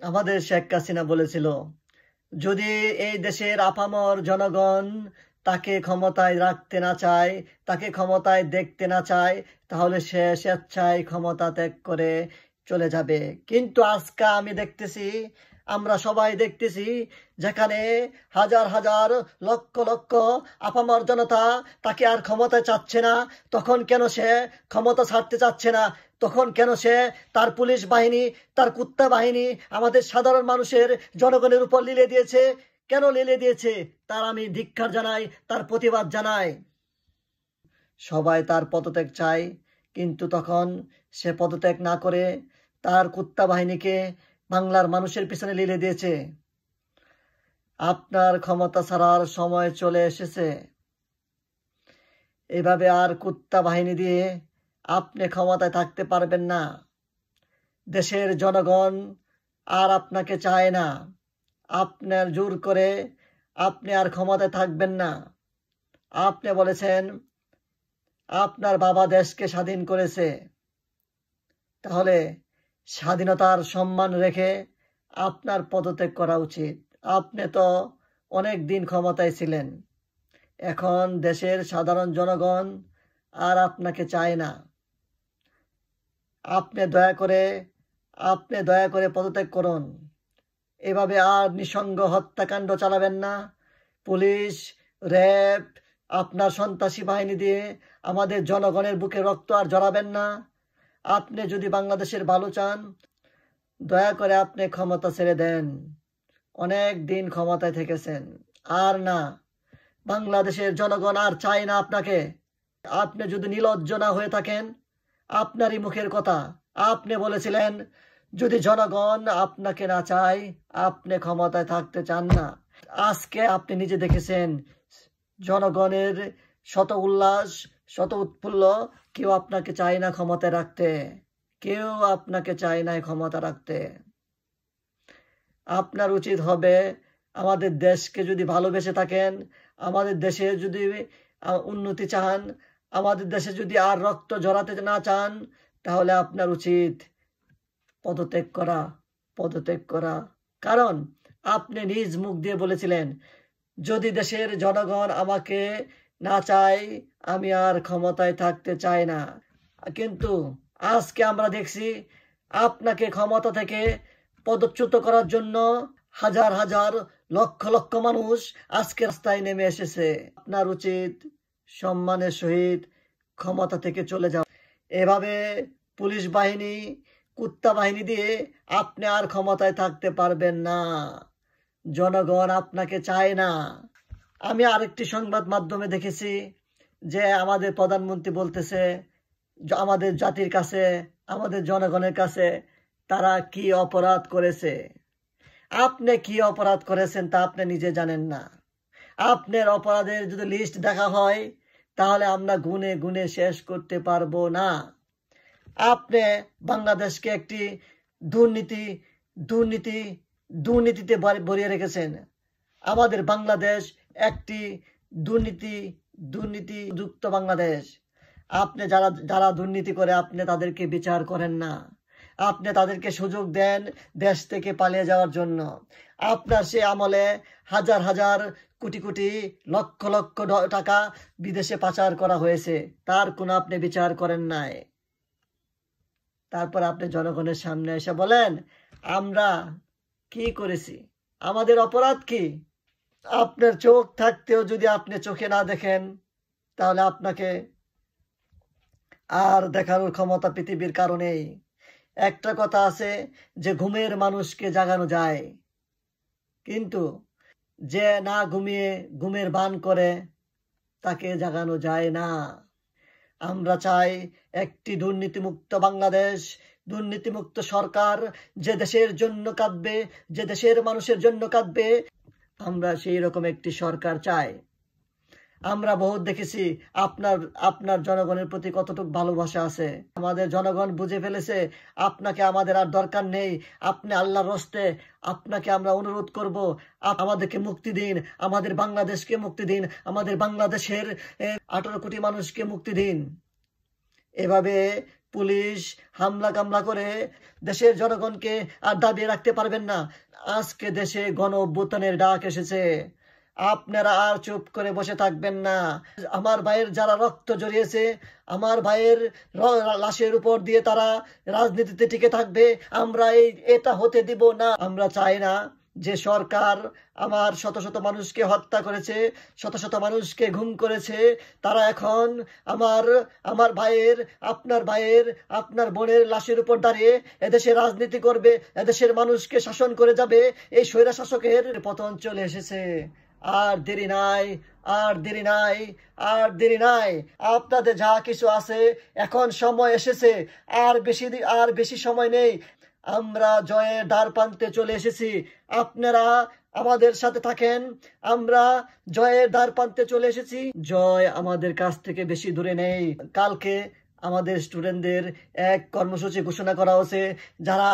আমাদের শেখ হাসিনা বলেছিল, যদি এই দেশের আপামর জনগণ তাকে ক্ষমতায় রাখতে না চায়, তাকে ক্ষমতায় দেখতে না চায়, তাহলে সে স্বেচ্ছায় ক্ষমতা ত্যাগ করে চলে যাবে। কিন্তু আজকে আমি দেখতেছি, আমরা সবাই দেখতেছি, যেখানে হাজার হাজার লক্ষ লক্ষ আপামর জনতা তাকে আর ক্ষমতায় চাচ্ছে না, তখন কেন সে ক্ষমতা ছাড়তে চাচ্ছে না? তখন কেন সে তার পুলিশ বাহিনী, তার কুত্তা বাহিনী আমাদের সাধারণ মানুষের, জনগণের উপর লীলে দিয়েছে? কেন লীলে দিয়েছে? তার আমি ধিক্কার জানাই, তার প্রতিবাদ জানাই। সবাই তার পদত্যাগ চায়, কিন্তু তখন সে পদত্যাগ না করে তার কুত্তা বাহিনীকে বাংলার মানুষের পিছনে লীলে দিয়েছে। আপনার ক্ষমতা ছাড়ার সময় চলে এসেছে। এভাবে আর কুত্তা বাহিনী দিয়ে আপনি ক্ষমতায় থাকতে পারবেন না। দেশের জনগণ আর আপনাকে চায় না। আপনার জোর করে আপনি আর ক্ষমতায় থাকবেন না। আপনি বলেছেন আপনার বাবা দেশকে স্বাধীন করেছে, তাহলে স্বাধীনতার সম্মান রেখে আপনার পদত্যাগ করা উচিত। আপনি তো অনেক দিন ক্ষমতায় ছিলেন, এখন দেশের সাধারণ জনগণ আর আপনাকে চায় না। আপনি দয়া করে পদত্যাগ করুন। এভাবে আর নৃশংস হত্যাকাণ্ড চালাবেন না। পুলিশ, র্যাব, আপনার সন্ত্রাসী বাহিনী দিয়ে আমাদের জনগণের বুকে রক্ত আর ঝরাবেন না। আপনি যদি বাংলাদেশের ভালো চান, দয়া করে আপনি ক্ষমতা ছেড়ে দেন। অনেক দিন ক্ষমতায় থেকেছেন, আর না। বাংলাদেশের জনগণ আর চায় না আপনাকে। আপনি যদি নির্লজ্জ না হয়ে থাকেন, আপনারই মুখের কথা, আপনি বলেছিলেন যদি জনগণ আপনাকে না চায়, আপনি ক্ষমতায় থাকতে চান না। আজকে আপনি নিজে দেখেছেন, জনগণের শত উল্লাস, শত উৎফুল্ল, কেউ আপনাকে চায় না ক্ষমতায় রাখতে। কেউ আপনাকে চায় না ক্ষমতা রাখতে। আপনার উচিত হবে, আমাদের দেশকে যদি ভালোবেসে থাকেন, আমাদের দেশে যদি উন্নতি চান, আমাদের দেশে যদি আর রক্ত ঝরাতে না চান, তাহলে আপনার উচিত পদত্যাগ করা। কারণ আপনি নিজ মুখ দিয়ে বলেছিলেন, যদি দেশের জনগণ আমাকে না চায়, আমি আর ক্ষমতায় থাকতে চাই না। কিন্তু আজকে আমরা দেখছি, আপনাকে ক্ষমতা থেকে পদচ্যুত করার জন্য হাজার হাজার লক্ষ লক্ষ মানুষ আজকে রাস্তায় নেমে এসেছে। আপনার উচিত সম্মানের সহিত ক্ষমতা থেকে চলে যাওয়া। এভাবে পুলিশ বাহিনী, কুত্তা বাহিনী দিয়ে আপনি আর ক্ষমতায় থাকতে পারবেন না। জনগণ আপনাকে চায় না। আমি আরেকটি সংবাদ মাধ্যমে দেখেছি যে আমাদের প্রধানমন্ত্রী বলতেছে আমাদের জাতির কাছে, আমাদের জনগণের কাছে তারা কি অপরাধ করেছে। আপনি কি অপরাধ করেছেন তা আপনি নিজে জানেন না। আপনার অপরাধের যদি লিস্ট দেখা হয়, তাহলে আমরা গুনে গুনে শেষ করতে পারবো না। আপনি বাংলাদেশকে একটি দুর্নীতিতে ভরিয়ে রেখেছেন। আমাদের বাংলাদেশ একটি দুর্নীতিযুক্ত বাংলাদেশ। আপনি যারা দুর্নীতি করে, আপনি তাদেরকে বিচার করেন না। আপনি তাদেরকে সুযোগ দেন দেশ থেকে পালিয়ে যাওয়ার জন্য। আপনার সে আমলে হাজার হাজার কোটি কোটি লক্ষ লক্ষ টাকা বিদেশে পাচার করা হয়েছে, তার কোনো আপনি বিচার করেন নাই। তারপর আপনি জনগণের সামনে এসে বলেন আমরা কি করেছি, আমাদের অপরাধ কি? আপনার চোখ থাকতেও যদি আপনি চোখে না দেখেন, তাহলে আপনাকে আর দেখানোর ক্ষমতা পৃথিবীর কারণেই। একটা কথা আছে যে ঘুমের মানুষকে জাগানো যায়, কিন্তু যে না ঘুমিয়ে ঘুমের ভান করে তাকে জাগানো যায় না। আমরা চাই একটি দুর্নীতিমুক্ত বাংলাদেশ, দুর্নীতিমুক্ত সরকার, যে দেশের জন্য কাঁদবে, যে দেশের মানুষের জন্য কাঁদবে। আমরা সেই রকম একটি সরকার চাই। আমরা বহুত দেখেছি আপনার জনগণের প্রতি কতটুকু ভালোবাসা আছে। আমাদের জনগণ বুঝে ফেলেছে আপনাকে আমাদের আর দরকার নেই। আপনি আল্লাহর হস্তে, আপনাকে আমরা অনুরোধ করব, আমাদেরকে মুক্তি দিন, আমাদের বাংলাদেশকে মুক্তি দিন, আমাদের বাংলাদেশের 18 কোটি মানুষকে মুক্তি দিন। এভাবে পুলিশ হামলা কামলা করে দেশের জনগণকে আর দাবিয়ে রাখতে পারবেন না। আজকে দেশে গণ অভ্যুত্থানের ডাক এসেছে, আপনারা আর চুপ করে বসে থাকবেন না। আমার ভাইয়ের যারা রক্ত জড়িয়েছে, আমার ভাইয়ের লাশের উপর দিয়ে তারা রাজনীতিতে টিকে থাকবে, আমরা এটা হতে দিব না। আমরা চাই না যে সরকার আমার শত শত মানুষকে হত্যা করেছে, শত শত মানুষকে গুম করেছে, তারা এখন আমার ভাইয়ের, আপনার ভাইয়ের, আপনার বোনের লাশের উপর দাঁড়িয়ে এদেশে রাজনীতি করবে, এদেশের মানুষকে শাসন করে যাবে। এই স্বৈরা শাসকের পতন চলে এসেছে। আর দেরি নাই, আর দেরি নাই, আর দেরি নাই। আপনাদের যা কিছু আছে, এখন সময় এসেছে। আর বেশি সময় নেই। আমরা জয়ের দ্বার প্রান্তে চলে এসেছি। আপনারা আমাদের সাথে থাকেন। আমরা জয়ের দ্বার প্রান্তে চলে এসেছি। জয় আমাদের কাছ থেকে বেশি দূরে নেই। কালকে আমাদের স্টুডেন্টদের এক কর্মসূচি ঘোষণা করা হয়েছে, যারা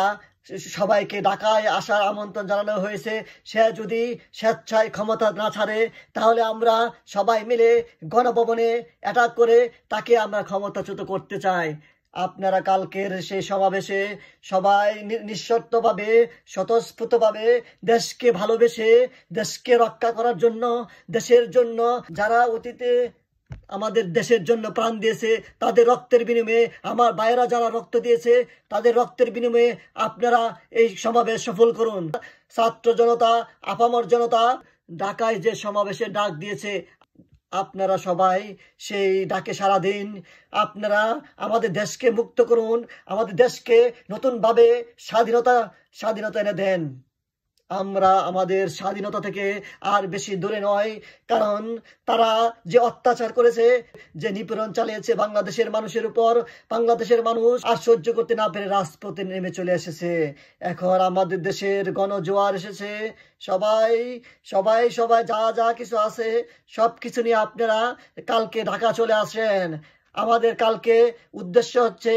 সবাইকে ঢাকায় আসার আমন্ত্রণ জানানো হয়েছে। সে যদি স্বেচ্ছায় ক্ষমতা না ছাড়ে, তাহলে আমরা সবাই মিলে গণভবনে অ্যাটাক করে তাকে আমরা ক্ষমতাচ্যুত করতে চাই। আপনারা কালকের সেই সমাবেশে সবাই নিঃশর্তভাবে, স্বতঃস্ফূর্তভাবে দেশকে ভালোবেসে, দেশকে রক্ষা করার জন্য, দেশের জন্য যারা অতীতে আমাদের দেশের জন্য প্রাণ দিয়েছে, তাদের রক্তের বিনিময়ে, আমার ভাইয়েরা যারা রক্ত দিয়েছে, তাদের রক্তের বিনিময়ে আপনারা এই সমাবেশ সফল করুন। ছাত্র জনতা, আপামর জনতা ঢাকায় যে সমাবেশের ডাক দিয়েছে, আপনারা সবাই সেই ডাকে সাড়া দিন। আপনারা আমাদের দেশকে মুক্ত করুন, আমাদের দেশকে নতুনভাবে স্বাধীনতা এনে দেন। আমরা আমাদের স্বাধীনতা থেকে আর বেশি দূরে নয়, কারণ তারা যে অত্যাচার করেছে, যে নিপীড়ন চালিয়েছে বাংলাদেশের মানুষের উপর, বাংলাদেশের মানুষ আর সহ্য করতে না পেরে রাজপথে নেমে চলে এসেছে। এখন আমাদের দেশের গণজোয়ার এসেছে। সবাই সবাই সবাই যা যা কিছু আছে সব কিছু নিয়ে আপনারা কালকে ঢাকা চলে আসেন। আমাদের কালকে উদ্দেশ্য হচ্ছে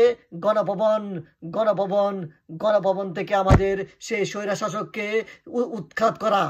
গণভবন থেকে আমাদের সেই স্বৈরা শাসককে উৎখাত করা।